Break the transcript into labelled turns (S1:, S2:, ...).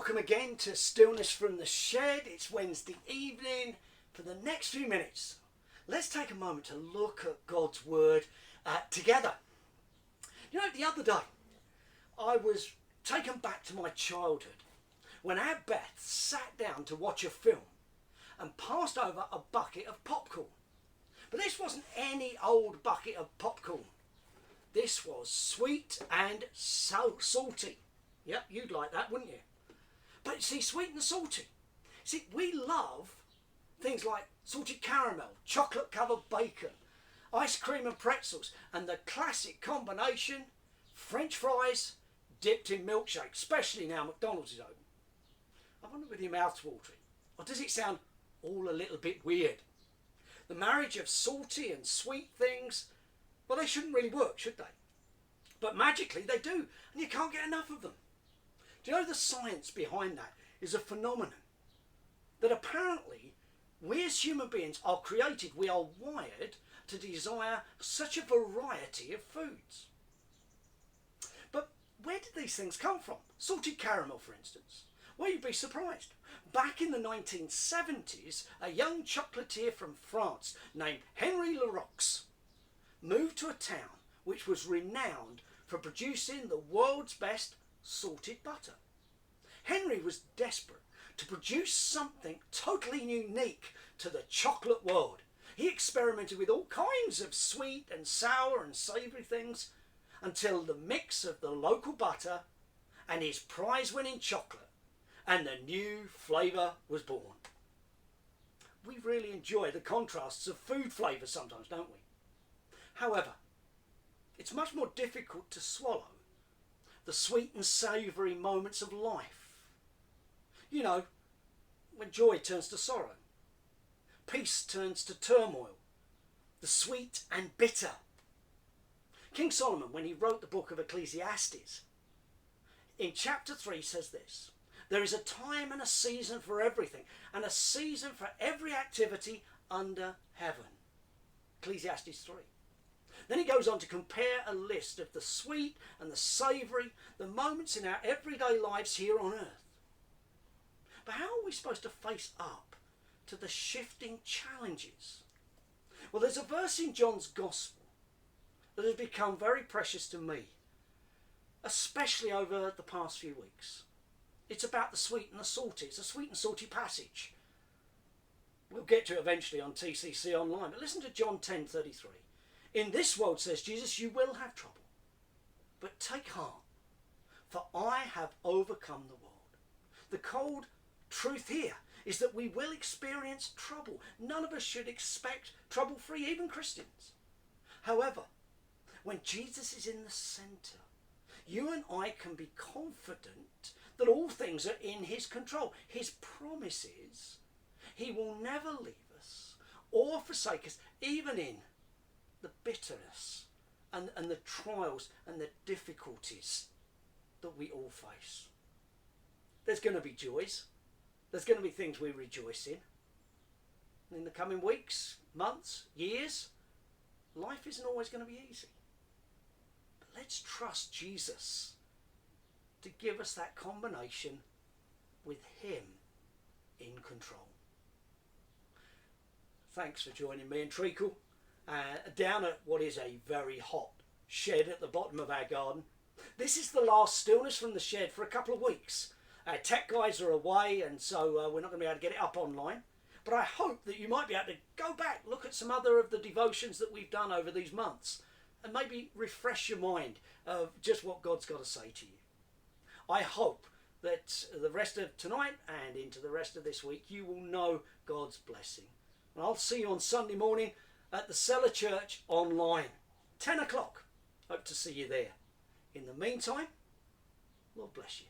S1: welcome again to Stillness from the Shed. It's Wednesday evening. For the next few minutes, let's take a moment to look at God's Word together. You know, the other day, I was taken back to my childhood when our Beth sat down to watch a film and passed over a bucket of popcorn. But this wasn't any old bucket of popcorn. This was sweet and salty. Yep, you'd like that, wouldn't you? But see, sweet and salty. See, we love things like salted caramel, chocolate covered bacon, ice cream and pretzels, and the classic combination, French fries dipped in milkshake, especially now McDonald's is open. I wonder whether your mouth's watering, or does it sound all a little bit weird? The marriage of salty and sweet things, well, they shouldn't really work, should they? But magically they do, and you can't get enough of them. Do you know the science behind that is a phenomenon? That apparently we as human beings are created, we are wired to desire such a variety of foods. But where did these things come from? Salted caramel, for instance. Well, you'd be surprised. Back in the 1970s, a young chocolatier from France named Henri Leroux moved to a town which was renowned for producing the world's best salted butter. Henry was desperate to produce something totally unique to the chocolate world. He experimented with all kinds of sweet and sour and savoury things until the mix of the local butter and his prize-winning chocolate and the new flavour was born. We really enjoy the contrasts of food flavours sometimes, don't we? However, it's much more difficult to swallow the sweet and savoury moments of life. You know, when joy turns to sorrow, peace turns to turmoil, the sweet and bitter. King Solomon, when he wrote the book of Ecclesiastes, in chapter 3 says this: there is a time and a season for everything, and a season for every activity under heaven. Ecclesiastes 3. Then he goes on to compare a list of the sweet and the savoury, the moments in our everyday lives here on earth. But how are we supposed to face up to the shifting challenges? Well, there's a verse in John's Gospel that has become very precious to me, especially over the past few weeks. It's about the sweet and the salty. It's a sweet and salty passage. We'll get to it eventually on TCC Online, but listen to John 10:33. In this world, says Jesus, you will have trouble, but take heart, for I have overcome the world. The cold truth here is that we will experience trouble. None of us should expect trouble-free, even Christians. However, when Jesus is in the centre, you and I can be confident that all things are in his control. His promise is he will never leave us or forsake us, even in the bitterness and the trials and the difficulties that we all face. There's going to be joys. There's going to be things we rejoice in the coming weeks, months, years. Life isn't always going to be easy. But let's trust Jesus to give us that combination with him in control. Thanks for joining me in Treacle. Down at what is a very hot shed at the bottom of our garden. This is the last Stillness from the Shed for a couple of weeks. Our tech guys are away, and so we're not going to be able to get it up online. But I hope that you might be able to go back, look at some other of the devotions that we've done over these months, and maybe refresh your mind of just what God's got to say to you. I hope that the rest of tonight and into the rest of this week, you will know God's blessing. And I'll see you on Sunday morning at the Cellar Church online, 10 o'clock. Hope to see you there. In the meantime, Lord bless you.